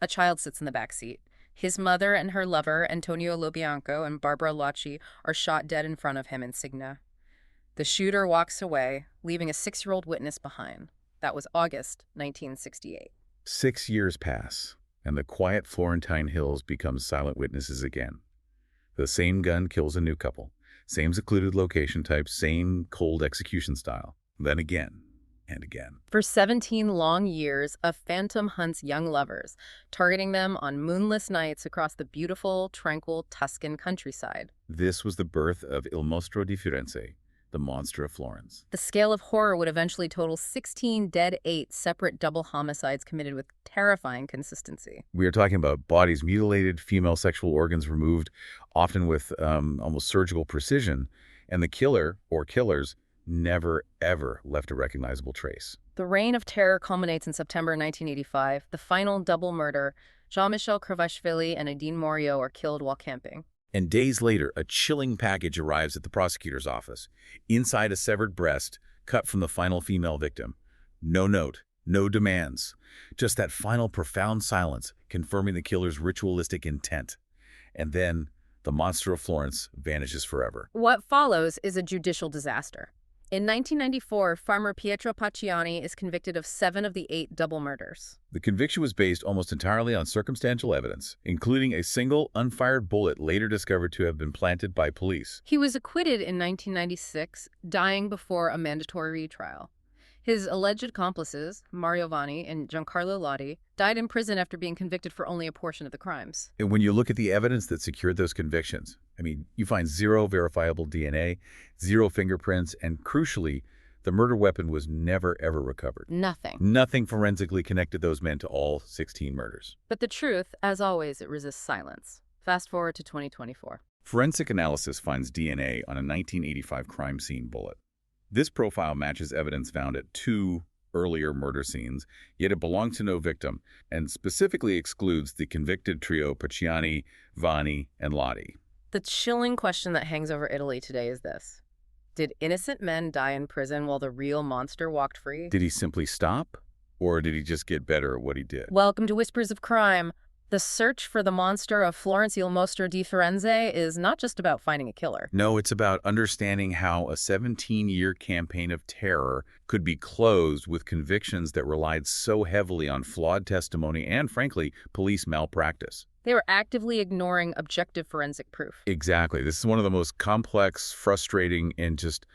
A child sits in the back seat. His mother and her lover, Antonio Lobianco and Barbara Lacci, are shot dead in front of him in Signa. The shooter walks away, leaving a 6-year-old witness behind. That was August 1968. 6 years pass, and the quiet Florentine hills become silent witnesses again. The same gun kills a new couple. Same secluded location type, same cold execution style. Then again and again. For 17 long years, a phantom hunts young lovers, targeting them on moonless nights across the beautiful, tranquil Tuscan countryside. This was the birth of Il Mostro di Firenze, the Monster of Florence. The scale of horror would eventually total 16 dead, 8 separate double homicides committed with terrifying consistency. We are talking about bodies mutilated, female sexual organs removed, often with almost surgical precision, and the killer, or killers, never, ever left a recognizable trace. The reign of terror culminates in September 1985. The final double murder, Jean-Michel Krivashvili and Adine Morio are killed while camping. And days later, a chilling package arrives at the prosecutor's office. Inside, a severed breast, cut from the final female victim. No note, no demands. Just that final profound silence, confirming the killer's ritualistic intent. And then, the Monster of Florence vanishes forever. What follows is a judicial disaster. In 1994, farmer Pietro Pacciani is convicted of 7 of the 8 double murders. The conviction was based almost entirely on circumstantial evidence, including a single unfired bullet later discovered to have been planted by police. He was acquitted in 1996, dying before a mandatory retrial. His alleged accomplices, Mario Vanni and Giancarlo Lotti, died in prison after being convicted for only a portion of the crimes. And when you look at the evidence that secured those convictions, you find 0 verifiable DNA, 0 fingerprints, and crucially, the murder weapon was never, ever recovered. Nothing. Nothing forensically connected those men to all 16 murders. But the truth, as always, it resists silence. Fast forward to 2024. Forensic analysis finds DNA on a 1985 crime scene bullet. This profile matches evidence found at 2 earlier murder scenes, yet it belongs to no victim, and specifically excludes the convicted trio Pacciani, Vanni, and Lotti. The chilling question that hangs over Italy today is this. Did innocent men die in prison while the real monster walked free? Did he simply stop? Or did he just get better at what he did? Welcome to Whispers of Crime. The search for the Monster of Florence, Il Mostro di Firenze, is not just about finding a killer. No, it's about understanding how a 17-year campaign of terror could be closed with convictions that relied so heavily on flawed testimony and, frankly, police malpractice. They were actively ignoring objective forensic proof. Exactly. This is one of the most complex, frustrating, and just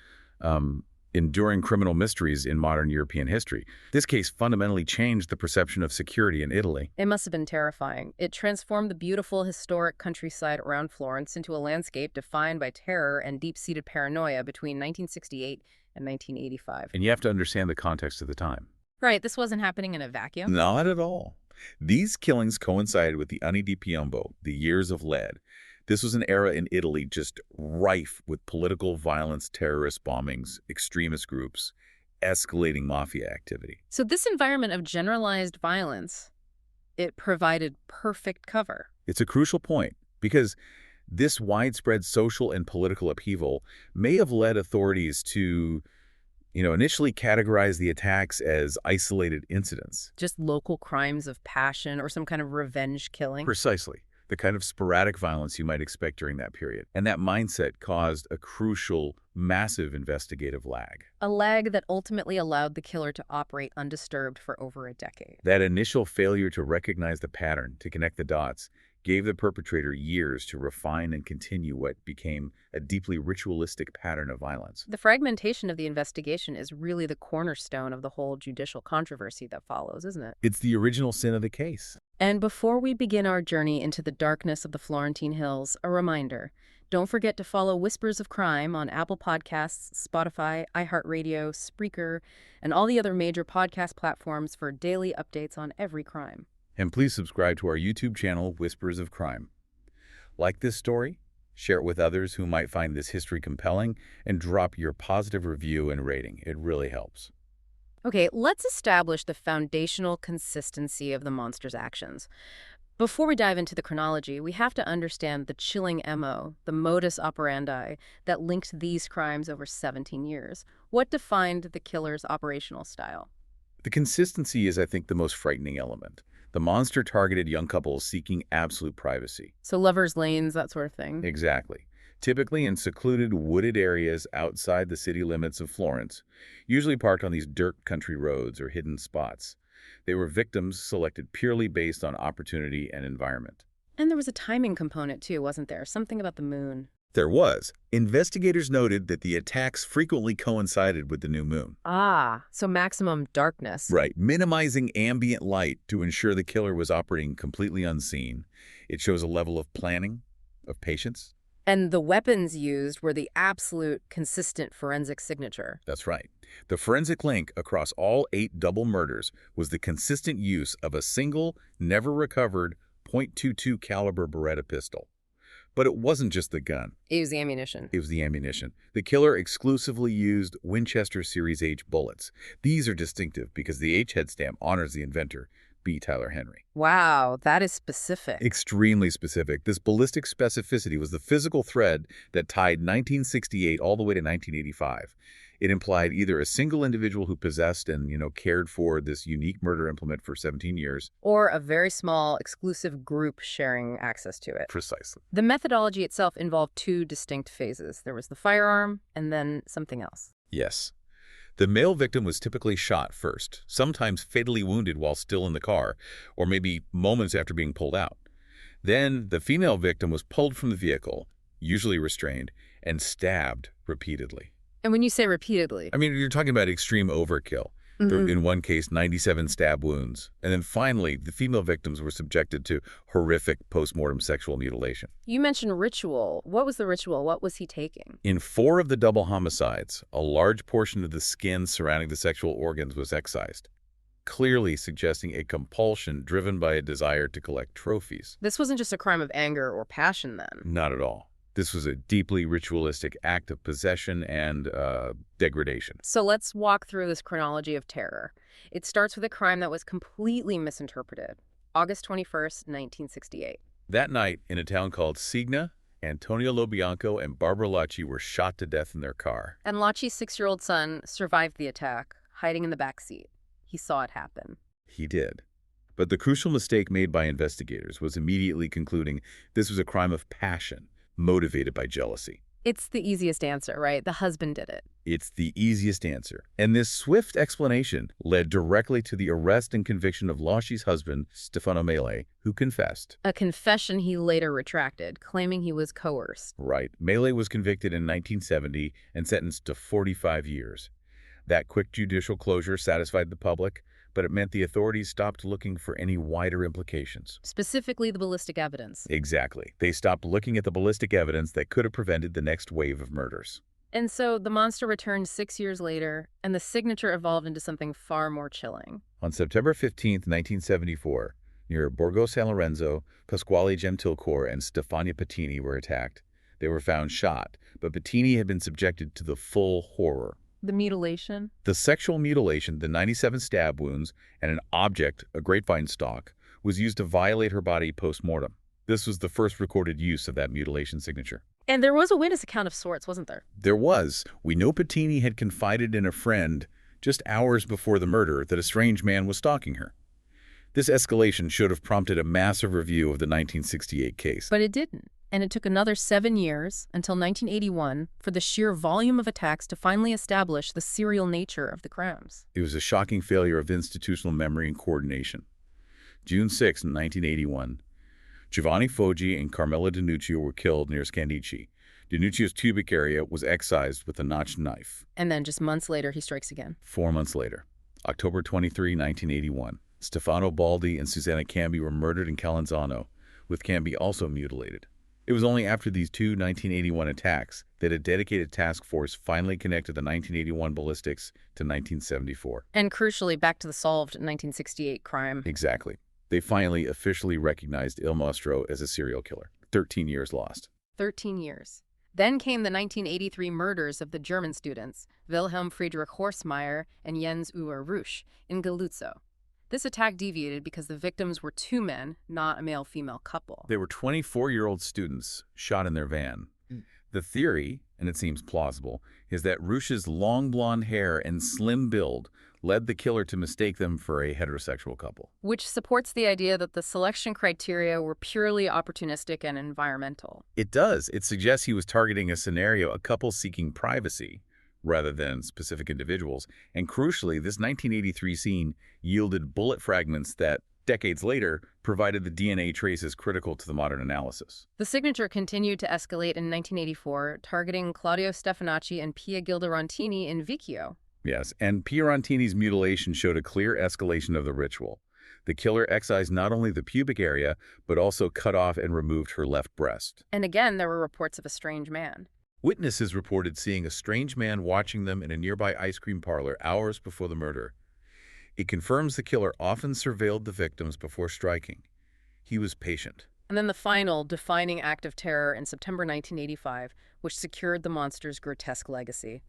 enduring criminal mysteries in modern European history. This case fundamentally changed the perception of security in Italy. It must have been terrifying. It transformed the beautiful, historic countryside around Florence into a landscape defined by terror and deep-seated paranoia between 1968 and 1985. And you have to understand the context of the time. Right, this wasn't happening in a vacuum. Not at all. These killings coincided with the Anni di Piombo, the years of lead. This was an era in Italy just rife with political violence, terrorist bombings, extremist groups, escalating mafia activity. So this environment of generalized violence, it provided perfect cover. It's a crucial point because this widespread social and political upheaval may have led authorities to initially categorize the attacks as isolated incidents. Just local crimes of passion or some kind of revenge killing. Precisely. The kind of sporadic violence you might expect during that period. And that mindset caused a crucial, massive investigative lag. A lag that ultimately allowed the killer to operate undisturbed for over a decade. That initial failure to recognize the pattern, to connect the dots, gave the perpetrator years to refine and continue what became a deeply ritualistic pattern of violence. The fragmentation of the investigation is really the cornerstone of the whole judicial controversy that follows, isn't it? It's the original sin of the case. And before we begin our journey into the darkness of the Florentine Hills, a reminder, don't forget to follow Whispers of Crime on Apple Podcasts, Spotify, iHeartRadio, Spreaker, and all the other major podcast platforms for daily updates on every crime. And please subscribe to our YouTube channel, Whispers of Crime. Like this story? Share it with others who might find this history compelling, and drop your positive review and rating. It really helps. Okay, let's establish the foundational consistency of the monster's actions. Before we dive into the chronology, we have to understand the chilling MO, the modus operandi, that linked these crimes over 17 years. What defined the killer's operational style? The consistency is, I think, the most frightening element. The monster targeted young couples seeking absolute privacy. So lovers' lanes, that sort of thing. Exactly. Typically in secluded, wooded areas outside the city limits of Florence, usually parked on these dirt country roads or hidden spots. They were victims selected purely based on opportunity and environment. And there was a timing component too, wasn't there? Something about the moon. There was. Investigators noted that the attacks frequently coincided with the new moon. Ah, so maximum darkness. Right, minimizing ambient light to ensure the killer was operating completely unseen. It shows a level of planning, of patience. And the weapons used were the absolute consistent forensic signature. That's right. The forensic link across all 8 double murders was the consistent use of a single, never recovered .22 caliber Beretta pistol. But it wasn't just the gun. It was the ammunition. It was the ammunition. The killer exclusively used Winchester Series H bullets. These are distinctive because the H-head stamp honors the inventor, B. Tyler Henry. Wow, that is specific. Extremely specific. This ballistic specificity was the physical thread that tied 1968 all the way to 1985. It implied either a single individual who possessed and, cared for this unique murder implement for 17 years. Or a very small, exclusive group sharing access to it. Precisely. The methodology itself involved 2 distinct phases. There was the firearm and then something else. Yes. The male victim was typically shot first, sometimes fatally wounded while still in the car, or maybe moments after being pulled out. Then the female victim was pulled from the vehicle, usually restrained, and stabbed repeatedly. And when you say repeatedly? I mean, you're talking about extreme overkill. In one case, 97 stab wounds. And then finally, the female victims were subjected to horrific post-mortem sexual mutilation. You mentioned ritual. What was the ritual? What was he taking? In 4 of the double homicides, a large portion of the skin surrounding the sexual organs was excised, clearly suggesting a compulsion driven by a desire to collect trophies. This wasn't just a crime of anger or passion then. Not at all. This was a deeply ritualistic act of possession and degradation. So let's walk through this chronology of terror. It starts with a crime that was completely misinterpreted. August 21st, 1968. That night, in a town called Signa, Antonio Lobianco and Barbara Lacci were shot to death in their car. And Lacci's 6-year-old son survived the attack, hiding in the back seat. He saw it happen. He did. But the crucial mistake made by investigators was immediately concluding this was a crime of passion, motivated by jealousy. It's the easiest answer, right? The husband did it. It's the easiest answer. And this swift explanation led directly to the arrest and conviction of Lacci's husband, Stefano Mele, who confessed. A confession he later retracted, claiming he was coerced. Right. Mele was convicted in 1970 and sentenced to 45 years. That quick judicial closure satisfied the public, but it meant the authorities stopped looking for any wider implications. Specifically the ballistic evidence. Exactly. They stopped looking at the ballistic evidence that could have prevented the next wave of murders. And so the monster returned 6 years later, and the signature evolved into something far more chilling. On September 15, 1974, near Borgo San Lorenzo, Pasquale Gentilcore and Stefania Pettini were attacked. They were found shot, but Pettini had been subjected to the full horror. The mutilation? The sexual mutilation, the 97 stab wounds, and an object, a grapevine stalk, was used to violate her body post-mortem. This was the first recorded use of that mutilation signature. And there was a witness account of sorts, wasn't there? There was. We know Pettini had confided in a friend just hours before the murder that a strange man was stalking her. This escalation should have prompted a massive review of the 1968 case. But it didn't. And it took another 7 years, until 1981, for the sheer volume of attacks to finally establish the serial nature of the crimes. It was a shocking failure of institutional memory and coordination. June 6, 1981, Giovanni Foggi and Carmela Danuccio were killed near Scandici. Danuccio's pubic area was excised with a notched knife. And then just months later, he strikes again. 4 months later, October 23, 1981, Stefano Baldi and Susanna Cambi were murdered in Calanzano, with Cambi also mutilated. It was only after these 2 1981 attacks that a dedicated task force finally connected the 1981 ballistics to 1974. And crucially, back to the solved 1968 crime. Exactly. They finally officially recognized Il Mostro as a serial killer. 13 years lost. 13 years. Then came the 1983 murders of the German students, Wilhelm Friedrich Horstmeier and Jens Uwe Rusch, in Galuzzo. This attack deviated because the victims were 2 men, not a male-female couple. They were 24-year-old students shot in their van. The theory, and it seems plausible, is that Rusch's long blonde hair and slim build led the killer to mistake them for a heterosexual couple. Which supports the idea that the selection criteria were purely opportunistic and environmental. It does. It suggests he was targeting a scenario, a couple seeking privacy, rather than specific individuals. And crucially, this 1983 scene yielded bullet fragments that, decades later, provided the DNA traces critical to the modern analysis. The signature continued to escalate in 1984, targeting Claudio Stefanacci and Pia Gildarontini in Vicchio. Yes, and Pierantini's mutilation showed a clear escalation of the ritual. The killer excised not only the pubic area, but also cut off and removed her left breast. And again, there were reports of a strange man. Witnesses reported seeing a strange man watching them in a nearby ice cream parlor hours before the murder. It confirms the killer often surveilled the victims before striking. He was patient. And then the final, defining act of terror in September 1985, which secured the monster's grotesque legacy.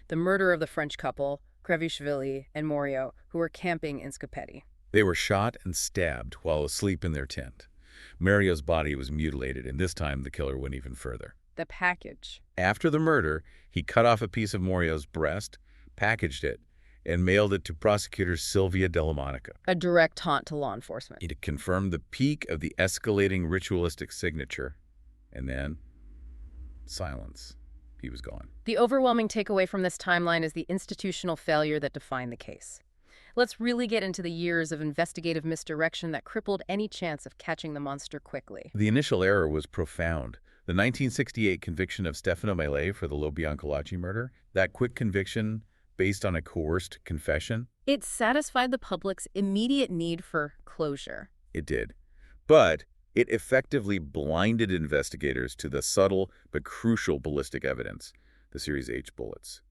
The murder of the French couple, Krevishvili and Morio, who were camping in Scopetti. They were shot and stabbed while asleep in their tent. Mario's body was mutilated, and this time the killer went even further. The package. After the murder, he cut off a piece of Morio's breast, packaged it, and mailed it to prosecutor Silvia Della Monica. A direct taunt to law enforcement. It confirmed the peak of the escalating ritualistic signature, and then silence. He was gone. The overwhelming takeaway from this timeline is the institutional failure that defined the case. Let's really get into the years of investigative misdirection that crippled any chance of catching the monster quickly. The initial error was profound. The 1968 conviction of Stefano Mele for the Lo Biancolaci murder, that quick conviction based on a coerced confession? It satisfied the public's immediate need for closure. It did. But it effectively blinded investigators to the subtle but crucial ballistic evidence, the Series H bullets.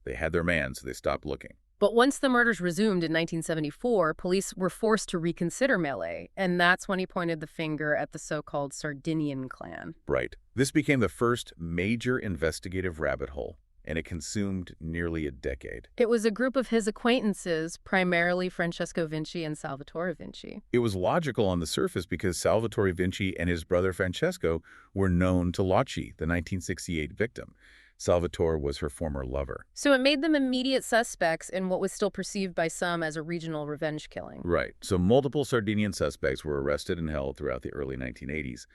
They had their man, so they stopped looking. But once the murders resumed in 1974, police were forced to reconsider Mele, and that's when he pointed the finger at the so-called Sardinian clan. Right. This became the first major investigative rabbit hole, and it consumed nearly a decade. It was a group of his acquaintances, primarily Francesco Vinci and Salvatore Vinci. It was logical on the surface because Salvatore Vinci and his brother Francesco were known to Locci, the 1968 victim. Salvatore was her former lover. So it made them immediate suspects in what was still perceived by some as a regional revenge killing. Right. So multiple Sardinian suspects were arrested and held throughout the early 1980s.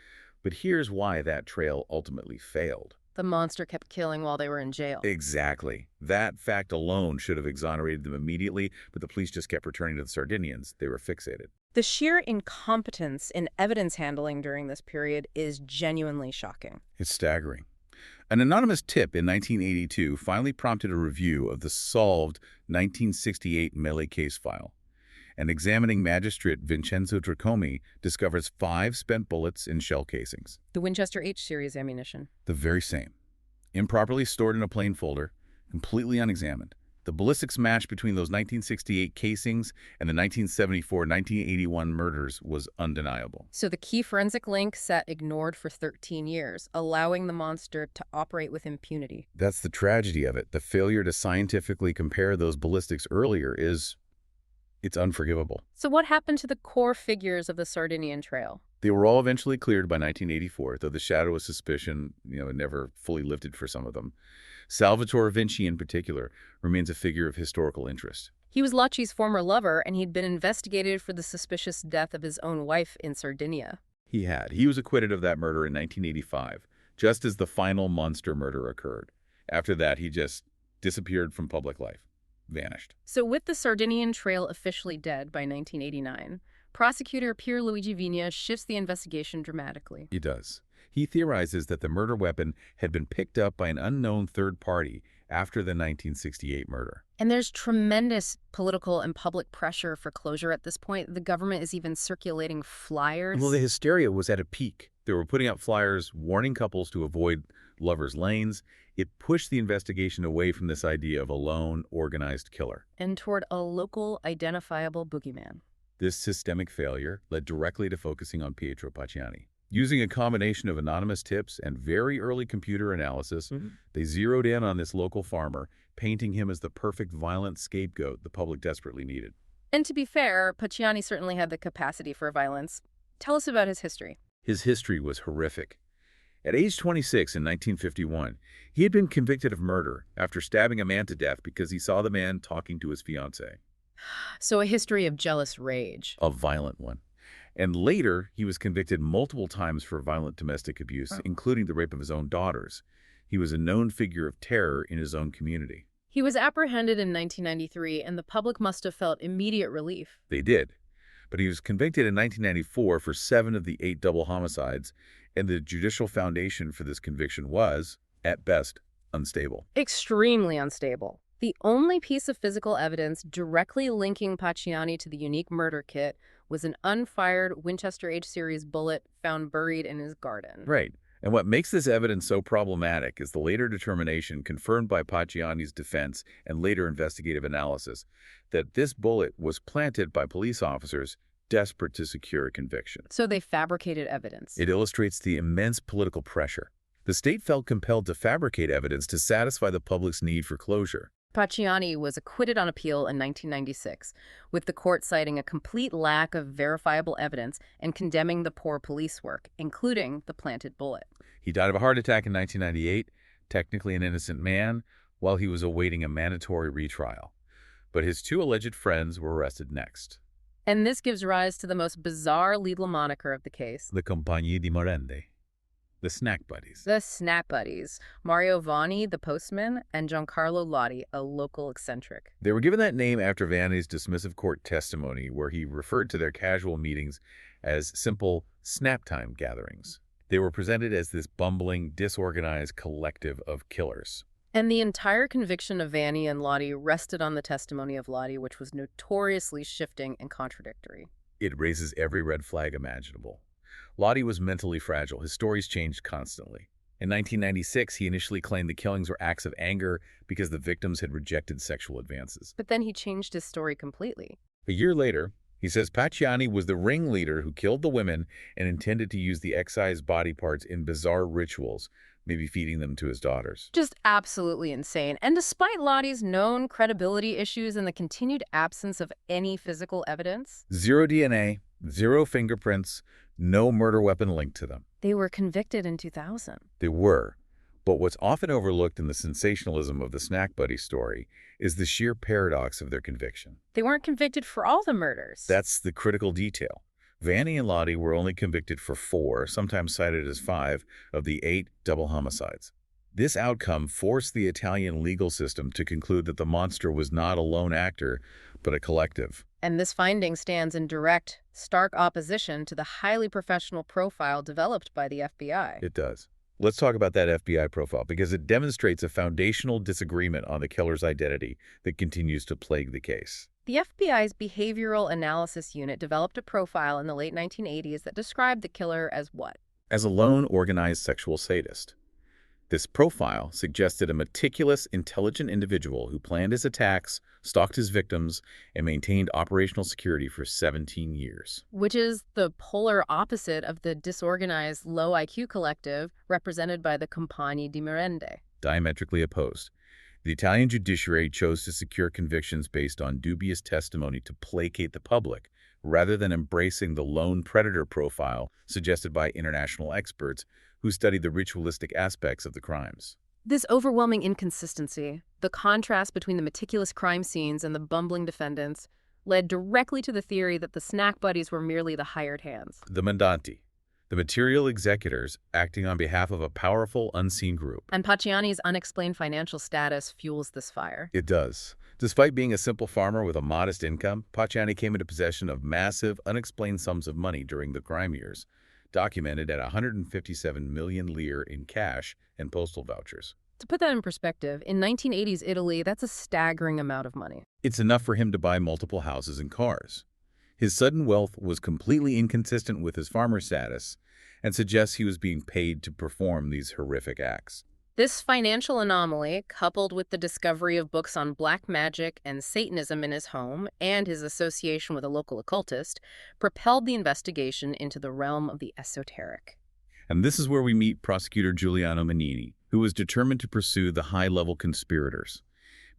But here's why that trail ultimately failed. The monster kept killing while they were in jail. Exactly. That fact alone should have exonerated them immediately, but the police just kept returning to the Sardinians. They were fixated. The sheer incompetence in evidence handling during this period is genuinely shocking. It's staggering. An anonymous tip in 1982 finally prompted a review of the solved 1968 Mele case file. An examining magistrate, Vincenzo Tracomi, discovers 5 spent bullets in shell casings. The Winchester H series ammunition. The very same. Improperly stored in a plain folder, completely unexamined. The ballistics match between those 1968 casings and the 1974-1981 murders was undeniable. So the key forensic link sat ignored for 13 years, allowing the monster to operate with impunity. That's the tragedy of it. The failure to scientifically compare those ballistics earlier it's unforgivable. So what happened to the core figures of the Sardinian Trail? They were all eventually cleared by 1984, though the shadow of suspicion, never fully lifted for some of them. Salvatore Vinci, in particular, remains a figure of historical interest. He was Locci's former lover, and he'd been investigated for the suspicious death of his own wife in Sardinia. He had. He was acquitted of that murder in 1985, just as the final monster murder occurred. After that, he just disappeared from public life. Vanished. So with the Sardinian Trail officially dead by 1989, prosecutor Pierluigi Vigna shifts the investigation dramatically. He does. He theorizes that the murder weapon had been picked up by an unknown third party after the 1968 murder. And there's tremendous political and public pressure for closure at this point. The government is even circulating flyers. Well, the hysteria was at a peak. They were putting out flyers warning couples to avoid lovers' lanes. It pushed the investigation away from this idea of a lone, organized killer. And toward a local, identifiable boogeyman. This systemic failure led directly to focusing on Pietro Pacciani. Using a combination of anonymous tips and very early computer analysis, they zeroed in on this local farmer, painting him as the perfect violent scapegoat the public desperately needed. And to be fair, Pacciani certainly had the capacity for violence. Tell us about his history. His history was horrific. At age 26 in 1951, he had been convicted of murder after stabbing a man to death because he saw the man talking to his fiancée. So a history of jealous rage. A violent one. And later, he was convicted multiple times for violent domestic abuse, Oh. including the rape of his own daughters. He was a known figure of terror in his own community. He was apprehended in 1993, and the public must have felt immediate relief. They did. But he was convicted in 1994 for 7 of the 8 double homicides, and the judicial foundation for this conviction was, at best, unstable. Extremely unstable. The only piece of physical evidence directly linking Pacciani to the unique murder kit was an unfired Winchester H-series bullet found buried in his garden. Right. And what makes this evidence so problematic is the later determination, confirmed by Pacciani's defense and later investigative analysis, that this bullet was planted by police officers desperate to secure a conviction. So they fabricated evidence. It illustrates the immense political pressure. The state felt compelled to fabricate evidence to satisfy the public's need for closure. Pacciani was acquitted on appeal in 1996, with the court citing a complete lack of verifiable evidence and condemning the poor police work, including the planted bullet. He died of a heart attack in 1998, technically an innocent man, while he was awaiting a mandatory retrial. But his 2 alleged friends were arrested next. And this gives rise to the most bizarre legal moniker of the case. The Compagnie di Merende, the snack buddies. The Snack Buddies, Mario Vanni, the postman, and Giancarlo Lotti, a local eccentric. They were given that name after Vanni's dismissive court testimony, where he referred to their casual meetings as simple snap-time gatherings. They were presented as this bumbling, disorganized collective of killers. And the entire conviction of Vanni and Lotti rested on the testimony of Lotti, which was notoriously shifting and contradictory. It raises every red flag imaginable. Lotti was mentally fragile. His stories changed constantly. In 1996, he initially claimed the killings were acts of anger because the victims had rejected sexual advances. But then he changed his story completely. A year later, he says Pacciani was the ringleader who killed the women and intended to use the excised body parts in bizarre rituals, maybe feeding them to his daughters. Just absolutely insane. And despite Lotti's known credibility issues and the continued absence of any physical evidence, 0 DNA, 0 fingerprints, no murder weapon linked to them. they were convicted in 2000. They were. But what's often overlooked in the sensationalism of the Snack Buddy story is the sheer paradox of their conviction. They weren't convicted for all the murders. That's the critical detail. Vanni and Lotti were only convicted for 4, sometimes cited as 5, of the 8 double homicides. This outcome forced the Italian legal system to conclude that the monster was not a lone actor, but a collective. And this finding stands in direct, stark opposition to the highly professional profile developed by the FBI. It does. Let's talk about that FBI profile, because it demonstrates a foundational disagreement on the killer's identity that continues to plague the case. The FBI's Behavioral Analysis Unit developed a profile in the late 1980s that described the killer as what? As a lone, organized sexual sadist. This profile suggested a meticulous, intelligent individual who planned his attacks, stalked his victims, and maintained operational security for 17 years. Which is the polar opposite of the disorganized, low IQ collective represented by the Compagnie di Merende. Diametrically opposed. The Italian judiciary chose to secure convictions based on dubious testimony to placate the public, rather than embracing the lone predator profile suggested by international experts who studied the ritualistic aspects of the crimes. This overwhelming inconsistency, the contrast between the meticulous crime scenes and the bumbling defendants, led directly to the theory that the snack buddies were merely the hired hands. The mandanti, the material executors acting on behalf of a powerful, unseen group. And Pacciani's unexplained financial status fuels this fire. It does. Despite being a simple farmer with a modest income, Pacciani came into possession of massive, unexplained sums of money during the crime years, documented at 157 million lire in cash and postal vouchers. To put that in perspective, in 1980s Italy, that's a staggering amount of money. It's enough for him to buy multiple houses and cars. His sudden wealth was completely inconsistent with his farmer status and suggests he was being paid to perform these horrific acts. This financial anomaly, coupled with the discovery of books on black magic and Satanism in his home and his association with a local occultist, propelled the investigation into the realm of the esoteric. And this is where we meet prosecutor Giuliano Mignini, who was determined to pursue the high-level conspirators.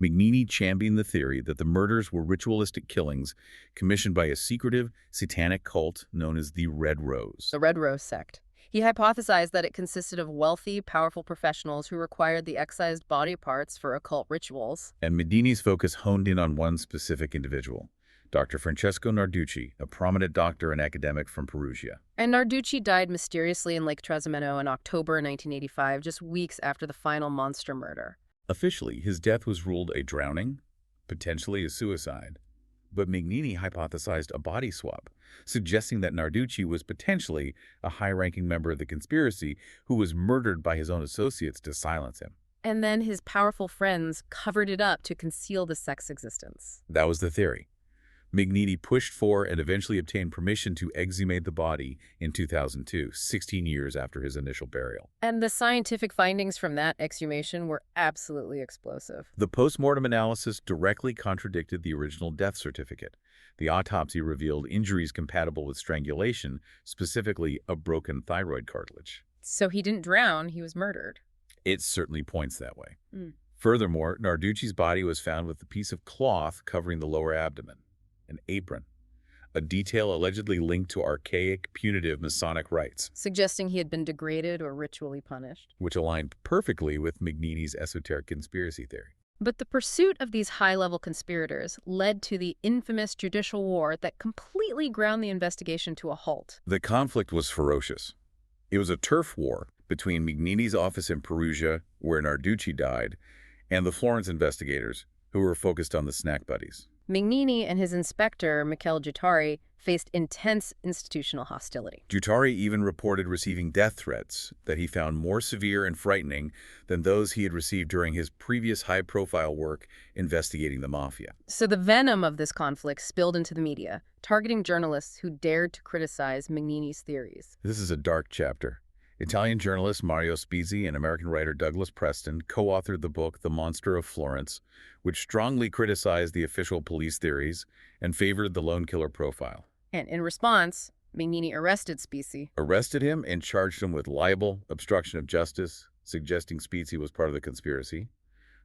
Mignini championed the theory that the murders were ritualistic killings commissioned by a secretive, satanic cult known as the Red Rose. The Red Rose sect. He hypothesized that it consisted of wealthy, powerful professionals who required the excised body parts for occult rituals. And Medini's focus honed in on one specific individual, Dr. Francesco Narducci, a prominent doctor and academic from Perugia. And Narducci died mysteriously in Lake Trasimeno in October 1985, just weeks after the final monster murder. Officially, his death was ruled a drowning, potentially a suicide. But Mignini hypothesized a body swap, suggesting that Narducci was potentially a high-ranking member of the conspiracy who was murdered by his own associates to silence him. And then his powerful friends covered it up to conceal the sex existence. That was the theory. Mignini pushed for and eventually obtained permission to exhumate the body in 2002, 16 years after his initial burial. And the scientific findings from that exhumation were absolutely explosive. The post-mortem analysis directly contradicted the original death certificate. The autopsy revealed injuries compatible with strangulation, specifically a broken thyroid cartilage. So he didn't drown, he was murdered. It certainly points that way. Mm. Furthermore, Narducci's body was found with a piece of cloth covering the lower abdomen, an apron, a detail allegedly linked to archaic, punitive Masonic rites, Suggesting he had been degraded or ritually punished. which aligned perfectly with Mignini's esoteric conspiracy theory. But the pursuit of these high-level conspirators led to the infamous judicial war that completely ground the investigation to a halt. The conflict was ferocious. It was a turf war between Mignini's office in Perugia, where Narducci died, and the Florence investigators, who were focused on the snack buddies. Mignini and his inspector, Michele Giuttari, faced intense institutional hostility. Giuttari even reported receiving death threats that he found more severe and frightening than those he had received during his previous high-profile work investigating the mafia. So the venom of this conflict spilled into the media, targeting journalists who dared to criticize Mignini's theories. This is a dark chapter. Italian journalist Mario Spizzi and American writer Douglas Preston co-authored the book The Monster of Florence, which strongly criticized the official police theories and favored the lone killer profile. And in response, Mignini arrested Spizzi. Arrested him and charged him with libel, obstruction of justice, suggesting Spizzi was part of the conspiracy.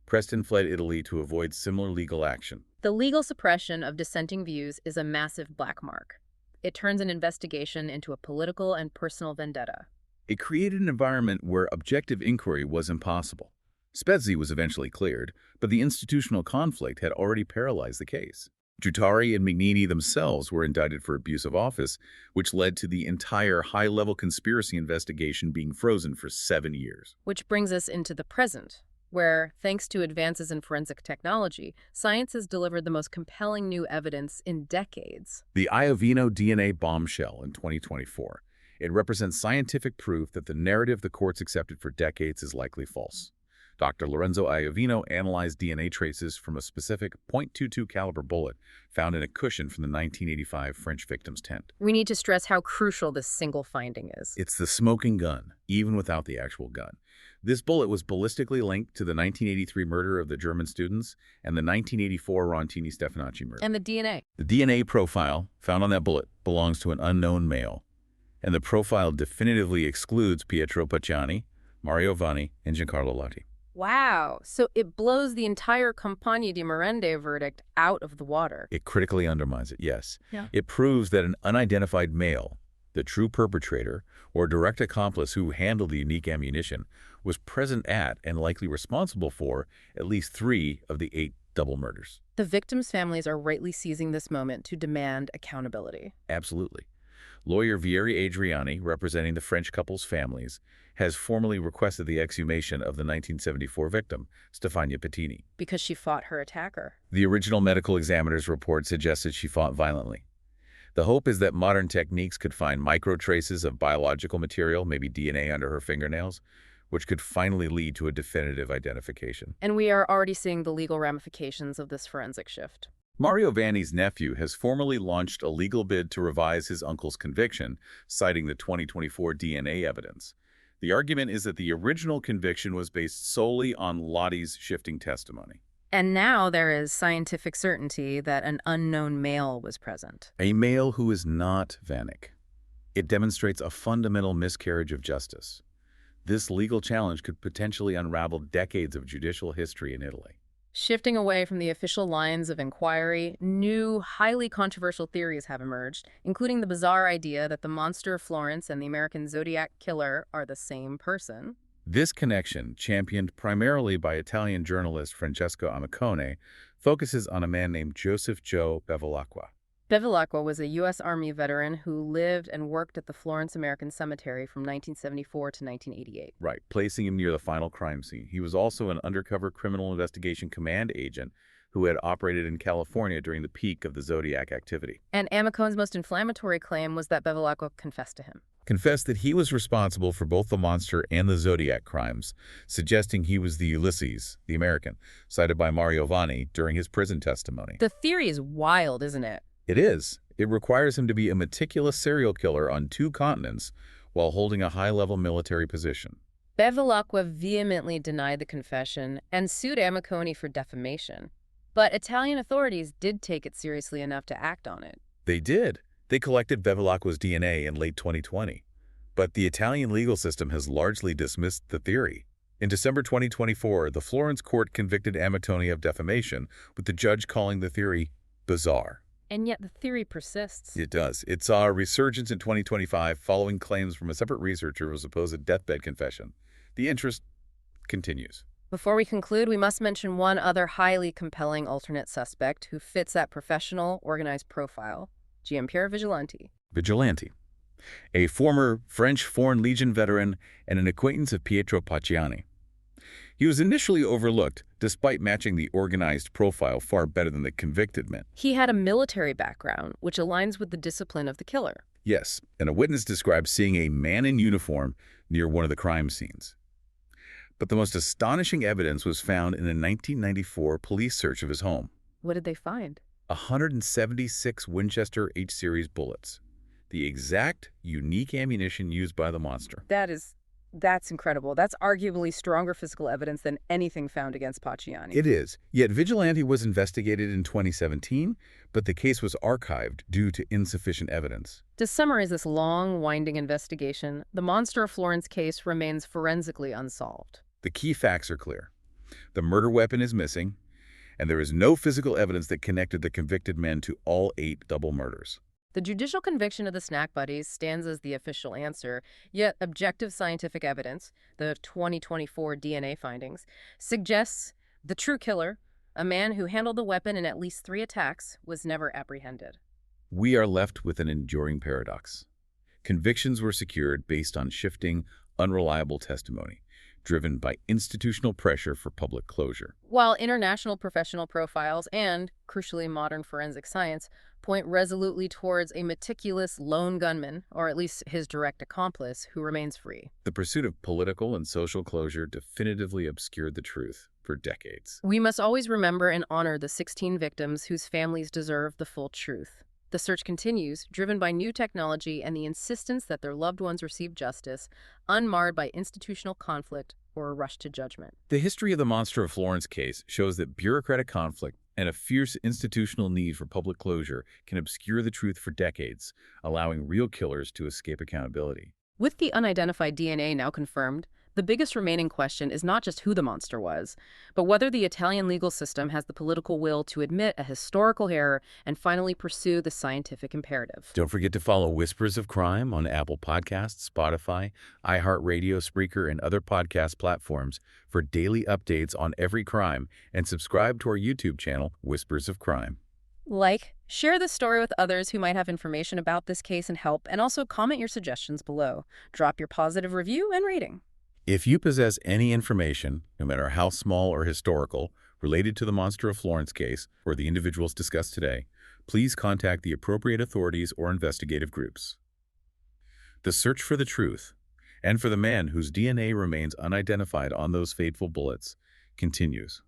Preston fled Italy to avoid similar legal action. The legal suppression of dissenting views is a massive black mark. It turns an investigation into a political and personal vendetta. It created an environment where objective inquiry was impossible. Spezzi was eventually cleared, but the institutional conflict had already paralyzed the case. Giuttari and Mignini themselves were indicted for abuse of office, which led to the entire high-level conspiracy investigation being frozen for 7 years. Which brings us into the present, where, thanks to advances in forensic technology, science has delivered the most compelling new evidence in decades. The Iovino DNA bombshell in 2024. It represents scientific proof that the narrative the courts accepted for decades is likely false. Dr. Lorenzo Iovino analyzed DNA traces from a specific .22 caliber bullet found in a cushion from the 1985 French victim's tent. We need to stress how crucial this single finding is. It's the smoking gun, even without the actual gun. This bullet was ballistically linked to the 1983 murder of the German students and the 1984 Rontini Stefanacci murder. And the DNA. The DNA profile found on that bullet belongs to an unknown male, and the profile definitively excludes Pietro Pacciani, Mario Vanni, and Giancarlo Lati. Wow, so it blows the entire Compagnie di Merende verdict out of the water. It critically undermines it, yes. Yeah. It proves that an unidentified male, the true perpetrator or direct accomplice who handled the unique ammunition, was present at and likely responsible for at least 3 of the 8 double murders. The victims' families are rightly seizing this moment to demand accountability. Absolutely. Lawyer Vieri Adriani, representing the French couple's families, has formally requested the exhumation of the 1974 victim, Stefania Pettini. Because she fought her attacker. The original medical examiner's report suggested she fought violently. The hope is that modern techniques could find microtraces of biological material, maybe DNA under her fingernails, which could finally lead to a definitive identification. And we are already seeing the legal ramifications of this forensic shift. Mario Vanni's nephew has formally launched a legal bid to revise his uncle's conviction, citing the 2024 DNA evidence. The argument is that the original conviction was based solely on Lottie's shifting testimony. And now there is scientific certainty that an unknown male was present. A male who is not Vanek. It demonstrates a fundamental miscarriage of justice. This legal challenge could potentially unravel decades of judicial history in Italy. Shifting away from the official lines of inquiry, new, highly controversial theories have emerged, including the bizarre idea that the Monster of Florence and the American Zodiac Killer are the same person. This connection, championed primarily by Italian journalist Francesco Amicone, focuses on a man named Joseph Joe Bevilacqua. Bevilacqua was a U.S. Army veteran who lived and worked at the Florence American Cemetery from 1974 to 1988. Right, placing him near the final crime scene. He was also an undercover criminal investigation command agent who had operated in California during the peak of the Zodiac activity. And Amicone's most inflammatory claim was that Bevilacqua confessed to him. Confessed that he was responsible for both the monster and the Zodiac crimes, suggesting he was the Ulysses, the American, cited by Mario Vanni during his prison testimony. The theory is wild, isn't it? It is. It requires him to be a meticulous serial killer on 2 continents while holding a high-level military position. Bevilacqua vehemently denied the confession and sued Amicone for defamation. But Italian authorities did take it seriously enough to act on it. They did. They collected Bevilacqua's DNA in late 2020. But the Italian legal system has largely dismissed the theory. In December 2024, the Florence court convicted Amicone of defamation, with the judge calling the theory bizarre. And yet the theory persists. It does. It saw a resurgence in 2025 following claims from a separate researcher of a supposed deathbed confession. The interest continues. Before we conclude, we must mention one other highly compelling alternate suspect who fits that professional, organized profile, Giampiero Vigilante. Vigilante, a former French Foreign Legion veteran and an acquaintance of Pietro Pacciani. He was initially overlooked, despite matching the organized profile far better than the convicted men. He had a military background, which aligns with the discipline of the killer. Yes, and a witness described seeing a man in uniform near one of the crime scenes. But the most astonishing evidence was found in a 1994 police search of his home. What did they find? 176 Winchester H-series bullets, the exact, unique ammunition used by the monster. That's incredible. That's arguably stronger physical evidence than anything found against Pacciani. It is. Yet Vigilante was investigated in 2017, but the case was archived due to insufficient evidence. To summarize this long, winding investigation, the Monster of Florence case remains forensically unsolved. The key facts are clear. The murder weapon is missing, and there is no physical evidence that connected the convicted men to all 8 double murders. The judicial conviction of the snack buddies stands as the official answer, yet objective scientific evidence, the 2024 DNA findings, suggests the true killer, a man who handled the weapon in at least 3 attacks, was never apprehended. We are left with an enduring paradox. Convictions were secured based on shifting, unreliable testimony, driven by institutional pressure for public closure. While international professional profiles and, crucially, modern forensic science point resolutely towards a meticulous lone gunman, or at least his direct accomplice, who remains free. The pursuit of political and social closure definitively obscured the truth for decades. We must always remember and honor the 16 victims whose families deserve the full truth. The search continues, driven by new technology and the insistence that their loved ones receive justice, unmarred by institutional conflict or a rush to judgment. The history of the Monster of Florence case shows that bureaucratic conflict and a fierce institutional need for public closure can obscure the truth for decades, allowing real killers to escape accountability. With the unidentified DNA now confirmed, the biggest remaining question is not just who the monster was, but whether the Italian legal system has the political will to admit a historical error and finally pursue the scientific imperative. Don't forget to follow Whispers of Crime on Apple Podcasts, Spotify, iHeartRadio, Spreaker, and other podcast platforms for daily updates on every crime, and subscribe to our YouTube channel, Whispers of Crime. Share this story with others who might have information about this case and help, and also comment your suggestions below. Drop your positive review and rating. If you possess any information, no matter how small or historical, related to the Monster of Florence case or the individuals discussed today, please contact the appropriate authorities or investigative groups. The search for the truth, and for the man whose DNA remains unidentified on those fateful bullets, continues.